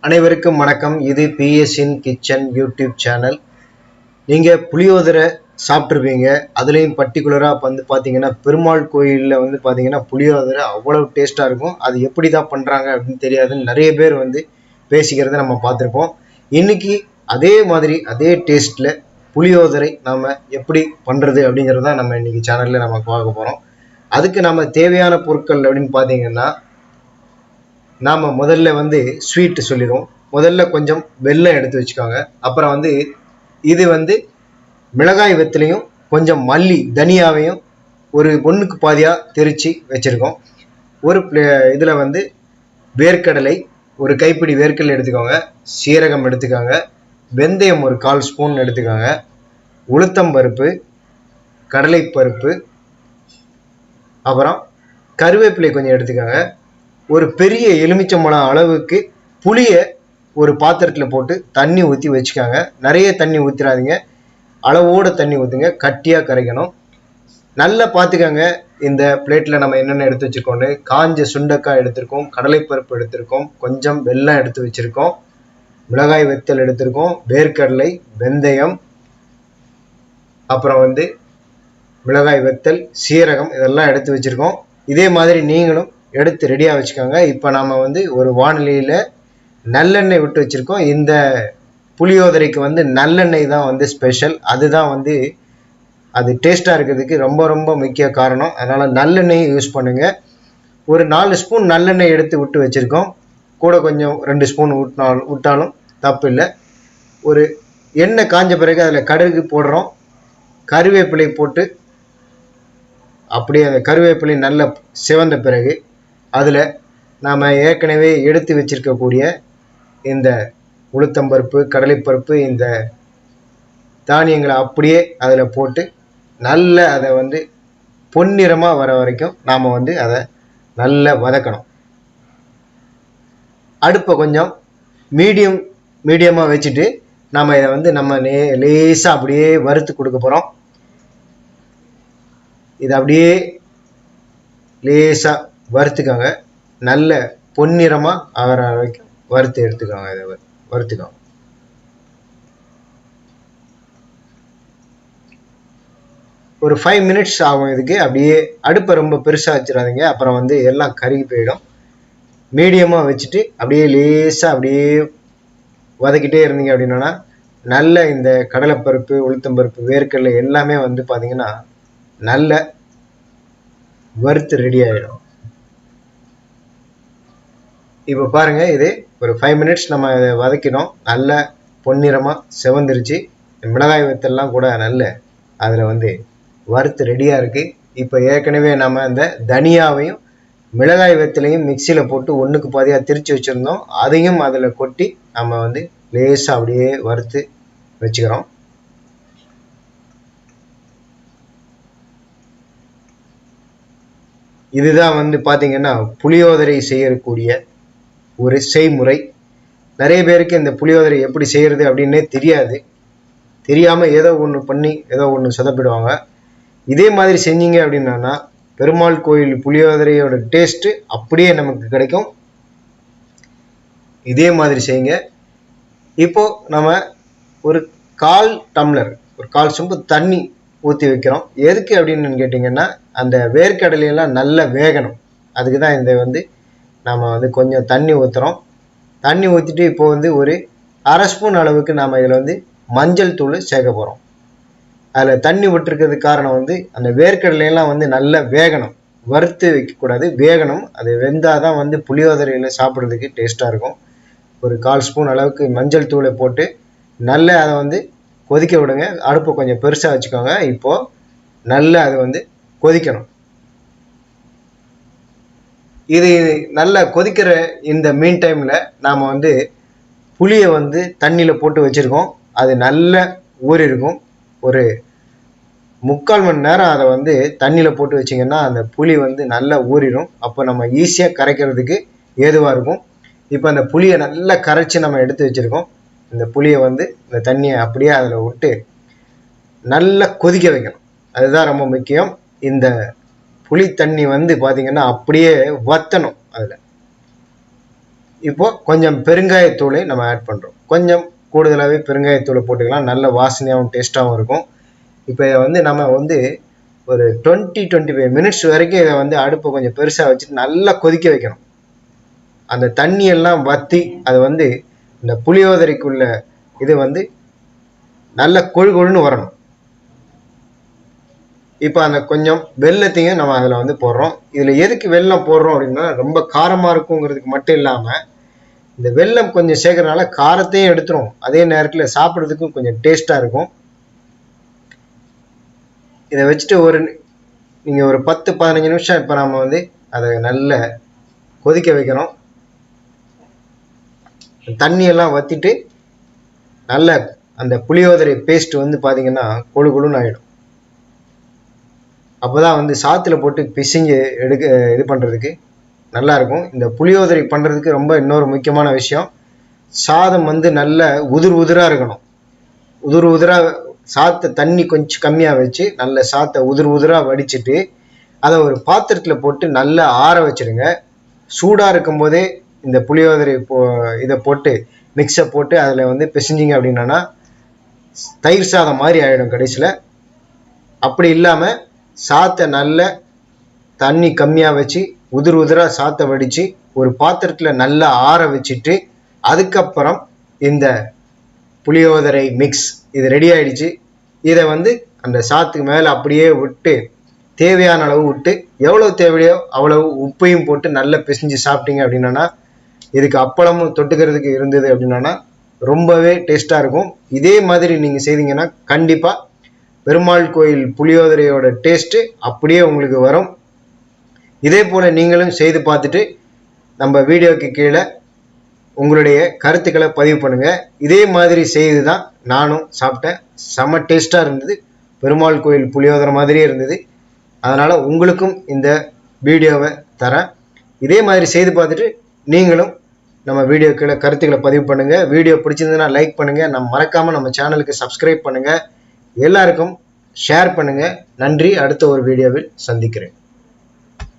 அனைவருக்கும் வணக்கம். இது பிஎஸ்இன் கிச்சன் யூடியூப் சேனல். நீங்கள் புளியோதரை சாப்பிட்ருப்பீங்க. அதுலேயும் பர்டிகுலராக வந்து பார்த்தீங்கன்னா பெருமாள் கோயிலில் வந்து பார்த்தீங்கன்னா புளியோதரை அவ்வளோ டேஸ்ட்டாக இருக்கும். அது எப்படி தான் பண்ணுறாங்க அப்படின்னு தெரியாதுன்னு நிறைய பேர் வந்து பேசிக்கிறத நம்ம பார்த்துருப்போம். இன்றைக்கி அதே மாதிரி அதே டேஸ்ட்டில் புளியோதரை நாம் எப்படி பண்ணுறது அப்படிங்கிறது தான் நம்ம இன்றைக்கி சேனலில் நம்ம பார்க்க போகிறோம். அதுக்கு நம்ம தேவையான பொருட்கள் அப்படின்னு பார்த்தீங்கன்னா நாம் முதல்ல வந்து ஸ்வீட்டு சொல்லிடுவோம். முதல்ல கொஞ்சம் வெல்லம் எடுத்து வச்சுக்கோங்க. அப்புறம் வந்து இது வந்து மிளகாய் வெத்திலையும் கொஞ்சம் மல்லி தனியாவையும் ஒரு ஒன்றுக்கு பாதியாக திரித்து வச்சுருக்கோம். ஒரு இதில் வந்து வேர்க்கடலை ஒரு கைப்பிடி வேர்க்கடலை எடுத்துக்கோங்க. சீரகம் எடுத்துக்கோங்க. வெந்தயம் ஒரு 1/4 ஸ்பூன் எடுத்துக்கோங்க. உளுத்தம்பருப்பு, கடலைப்பருப்பு, அப்புறம் கருவேப்பிலை கொஞ்சம் எடுத்துக்கோங்க. ஒரு பெரிய எலுமிச்சம்பழம் அளவுக்கு புளியை ஒரு பாத்திரத்தில் போட்டு தண்ணி ஊற்றி வச்சுக்காங்க. நிறைய தண்ணி ஊற்றிடாதீங்க, அளவோடு தண்ணி ஊற்றுங்க. கட்டியாக கரைக்கணும். நல்லா பார்த்துக்கோங்க. இந்த பிளேட்டில் நம்ம என்னென்ன எடுத்து வச்சுருக்கோன்னு காஞ்ச சுண்டைக்காய் எடுத்திருக்கோம், கடலைப்பருப்பு எடுத்திருக்கோம், கொஞ்சம் வெல்லம் எடுத்து வச்சுருக்கோம், மிளகாய் வெத்தல் எடுத்திருக்கோம், வேர்க்கடலை, வெந்தயம், அப்புறம் வந்து மிளகாய் வெத்தல், சீரகம் இதெல்லாம் எடுத்து வச்சுருக்கோம். இதே மாதிரி நீங்களும் எடுத்து ரெடியாக வச்சுக்கோங்க. இப்போ நம்ம வந்து ஒரு வானிலையில் நல்லெண்ணெய் விட்டு வச்சுருக்கோம். இந்த புளியோதரைக்கு வந்து நல்லெண்ணெய் தான் வந்து ஸ்பெஷல். அதுதான் வந்து அது டேஸ்ட்டாக இருக்கிறதுக்கு ரொம்ப ரொம்ப முக்கிய காரணம். அதனால் நல்லெண்ணெய் யூஸ் பண்ணுங்கள். ஒரு 4 ஸ்பூன் நல்லெண்ணெய் எடுத்து விட்டு வச்சுருக்கோம். கூட கொஞ்சம் 2 ஸ்பூன் விட்டாலும் தப்பு இல்லை. ஒரு எண்ணெய் காஞ்ச பிறகு அதில் கடுகு போடுறோம். கருவேப்பிலை போட்டு அப்படியே அந்த கருவேப்பிலை நல்ல சிவந்த பிறகு அதில் நாம் ஏற்கனவே எடுத்து வச்சிருக்கக்கூடிய இந்த உளுத்தம்பருப்பு, கடலைப்பருப்பு, இந்த தானியங்களை அப்படியே அதில் போட்டு நல்ல அதை வந்து பொன்னிறமாக வர வரைக்கும் நாம் வந்து அதை நல்லா வதக்கணும். அடுப்பை கொஞ்சம் மீடியமாக வச்சுட்டு நாம் இதை வந்து நம்ம லேசாக அப்படியே வறுத்து கொடுக்க போகிறோம். இதை அப்படியே லேசாக வறுத்துக்கோங்க. நல்ல பொன்னிறமாக ஆகிற வரைக்கும் வறுத்து எடுத்துக்கோங்க. இதை வறுத்துக்கோங்க. ஒரு 5 மினிட்ஸ் ஆகும் இதுக்கு. அப்படியே அடுப்பை ரொம்ப பெருசாக வச்சிடாதீங்க, அப்புறம் வந்து எல்லாம் கருகி போயிடும். மீடியமாக வச்சுட்டு அப்படியே லேசாக அப்படியே வதக்கிட்டே இருந்தீங்க அப்படின்னா நல்ல இந்த கடலைப்பருப்பு, உளுத்தம்பருப்பு, வேர்க்கடலை எல்லாமே வந்து பார்த்தீங்கன்னா நல்ல வறுத்து ரெடி ஆகிடும். இப்போ பாருங்கள், இது ஒரு 5 மினிட்ஸ் நம்ம இதை வதக்கினோம். நல்ல பொன்னிறமாக செவந்துருச்சு. மிளகாய் வத்தல்லாம் கூட நல்ல அதில் வந்து வறுத்து ரெடியாக இருக்குது. இப்போ ஏற்கனவே நம்ம இந்த தனியாவையும் மிளகாய் வத்தலையும் மிக்சியில் போட்டு ஒன்றுக்கு பாதியாக திரித்து வச்சுருந்தோம். அதையும் அதில் கொட்டி நம்ம வந்து லேசாக அப்படியே வறுத்து வச்சுக்கிறோம். இதுதான் வந்து பார்த்தீங்கன்னா புளியோதரை செய்யக்கூடிய ஒரு செய்முறை. நிறைய பேருக்கு இந்த புளியோதரை எப்படி செய்கிறது அப்படின்னே தெரியாது. தெரியாமல் ஏதோ ஒன்று பண்ணி ஏதோ ஒன்று சொதப்பிடுவாங்க. இதே மாதிரி செஞ்சீங்க அப்படின்னா பெருமாள் கோயில் புளியோதரையோட டேஸ்ட்டு அப்படியே நமக்கு கிடைக்கும். இதே மாதிரி செய்யுங்க. இப்போது நம்ம ஒரு 1/4 டம்ளர், ஒரு 1/4 சொம்பு தண்ணி ஊற்றி வைக்கிறோம். எதுக்கு அப்படின்னு கேட்டிங்கன்னா அந்த வேர்க்கடலையெல்லாம் நல்லா வேகணும். அதுக்கு தான் இந்த வந்து நம்ம வந்து கொஞ்சம் தண்ணி ஊற்றுறோம். தண்ணி ஊற்றிட்டு இப்போ வந்து ஒரு 1/2 ஸ்பூன் அளவுக்கு நாம் இதில் வந்து மஞ்சள் தூள் சேர்க்க போகிறோம். அதில் தண்ணி விட்டுருக்கிறதுக்கு காரணம் வந்து அந்த வேர்க்கடலையெல்லாம் வந்து நல்லா வேகணும். வறுத்து வைக்கக்கூடாது, வேகணும். அது வெந்தால் தான் வந்து புளியோதரையில் சாப்பிட்றதுக்கு டேஸ்ட்டாக இருக்கும். ஒரு 1/4 ஸ்பூன் அளவுக்கு மஞ்சள் தூளை போட்டு நல்லா அதை வந்து கொதிக்க விடுங்க. அடுப்பை கொஞ்சம் பெருசாக வச்சுக்கோங்க. இப்போது நல்லா அது வந்து கொதிக்கணும். இது நல்லா கொதிக்கிற இந்த மீன் டைமில் நாம் வந்து புளியை வந்து தண்ணியில் போட்டு வச்சுருக்கோம். அது நல்லா ஊறி இருக்கும். ஒரு 3/4 மணி நேரம் அதை வந்து தண்ணியில் போட்டு வச்சிங்கன்னா அந்த புளி வந்து நல்லா ஊறிடும். அப்போ நம்ம ஈஸியாக கரைக்கிறதுக்கு ஏதுவாக இருக்கும். இப்போ அந்த புளியை நல்லா கரைச்சி நம்ம எடுத்து வச்சுருக்கோம். இந்த புளியை வந்து இந்த தண்ணியை அப்படியே அதில் விட்டு நல்லா கொதிக்க வைக்கணும். அதுதான் ரொம்ப முக்கியம். இந்த புளி தண்ணி வந்து பார்த்தீங்கன்னா அப்படியே வற்றணும். அதில் இப்போ கொஞ்சம் பெருங்காயத்தூளை நம்ம ஆட் பண்ணுறோம். கொஞ்சம் கூடுதலாகவே பெருங்காயத்தூளை போட்டுக்கலாம். நல்ல வாசனையாகவும் டேஸ்ட்டாகவும் இருக்கும். இப்போ இதை வந்து நம்ம வந்து ஒரு 20-25 மினிட்ஸ் வரைக்கும் இதை வந்து அடுப்பை கொஞ்சம் பெருசாக வச்சுட்டு நல்லா கொதிக்க வைக்கணும். அந்த தண்ணியெல்லாம் வற்றி அது வந்து இந்த புளியோதரைக்குள்ள இது வந்து நல்ல கொழு கொழுன்னு வரணும். இப்போ அந்த கொஞ்சம் வெல்லத்தையும் நம்ம அதில் வந்து போடுறோம். இதில் எதுக்கு வெல்லம் போடுறோம் அப்படின்னா, ரொம்ப காரமாக இருக்குங்கிறதுக்கு மட்டும் இல்லாமல் இந்த வெல்லம் கொஞ்சம் சேர்க்கறதுனால காரத்தையும் எடுத்துரும், அதே நேரத்தில் சாப்பிட்றதுக்கும் கொஞ்சம் டேஸ்ட்டாக இருக்கும். இதை வச்சுட்டு நீங்கள் ஒரு 10-15 நிமிஷம் இப்போ நம்ம வந்து அதை நல்ல கொதிக்க வைக்கணும். தண்ணியெல்லாம் வற்றிட்டு நல்ல அந்த புளியோதரை பேஸ்ட் வந்து பார்த்தீங்கன்னா கொழு கொழுன்னு ஆகிடும். அப்போ தான் வந்து சாத்தில் போட்டு பிசைஞ்சு இது பண்ணுறதுக்கு நல்லாயிருக்கும். இந்த புளியோதரை பண்ணுறதுக்கு ரொம்ப இன்னொரு முக்கியமான விஷயம், சாதம் வந்து நல்ல உதிராக இருக்கணும். உதிராக சாத்தை தண்ணி கொஞ்சம் கம்மியாக வச்சு நல்ல சாத்தை உதிராக வடிச்சிட்டு அதை ஒரு பாத்திரத்தில் போட்டு நல்லா ஆற வச்சுடுங்க. சூடாக இருக்கும்போதே இந்த புளியோதரை இதை போட்டு மிக்ஸை போட்டு அதில் வந்து பிசைஞ்சிங்க அப்படின்னா தயிர் சாதம் மாதிரி ஆகிடும் கடைசியில். அப்படி இல்லாமல் சாத்தை நல்ல தண்ணி கம்மியாக வச்சு உதிராக சாத்தை வடித்து ஒரு பாத்திரத்தில் நல்லா ஆற வச்சுட்டு அதுக்கப்புறம் இந்த புளியோதரை மிக்ஸ் இது ரெடி ஆகிடுச்சு. இதை வந்து அந்த சாத்துக்கு மேலே அப்படியே விட்டு தேவையான அளவு விட்டு எவ்வளோ தேவையோ அவ்வளவு உப்பையும் போட்டு நல்லா பிசைஞ்சு சாப்பிட்டீங்க அப்படின்னா, இதுக்கு அப்பளமும் தொட்டுக்கிறதுக்கு இருந்தது அப்படின்னா ரொம்பவே டேஸ்ட்டாக இருக்கும். இதே மாதிரி நீங்கள் செய்தீங்கன்னா கண்டிப்பாக பெருமாள் கோயில் புளியோதரையோட டேஸ்ட்டு அப்படியே உங்களுக்கு வரும். இதே போல் நீங்களும் செய்து பார்த்துட்டு நம்ம வீடியோக்கு கீழே உங்களுடைய கருத்துக்களை பதிவு பண்ணுங்கள். இதே மாதிரி செய்து தான் நானும் சாப்பிட்டேன். செம்ம டேஸ்ட்டாக இருந்தது. பெருமாள் கோயில் புளியோதரை மாதிரியே இருந்தது. அதனால் உங்களுக்கும் இந்த வீடியோவை தரேன். இதே மாதிரி செய்து பார்த்துட்டு நீங்களும் நம்ம வீடியோ கீழே கருத்துக்களை பதிவு பண்ணுங்கள். வீடியோ பிடிச்சிருந்ததுன்னா லைக் பண்ணுங்கள். மறக்காமல் நம்ம சேனலுக்கு சப்ஸ்கிரைப் பண்ணுங்கள். எல்லாருக்கும் ஷேர் பண்ணுங்கள். நன்றி. அடுத்த ஒரு வீடியோவில் சந்திக்கிறேன்.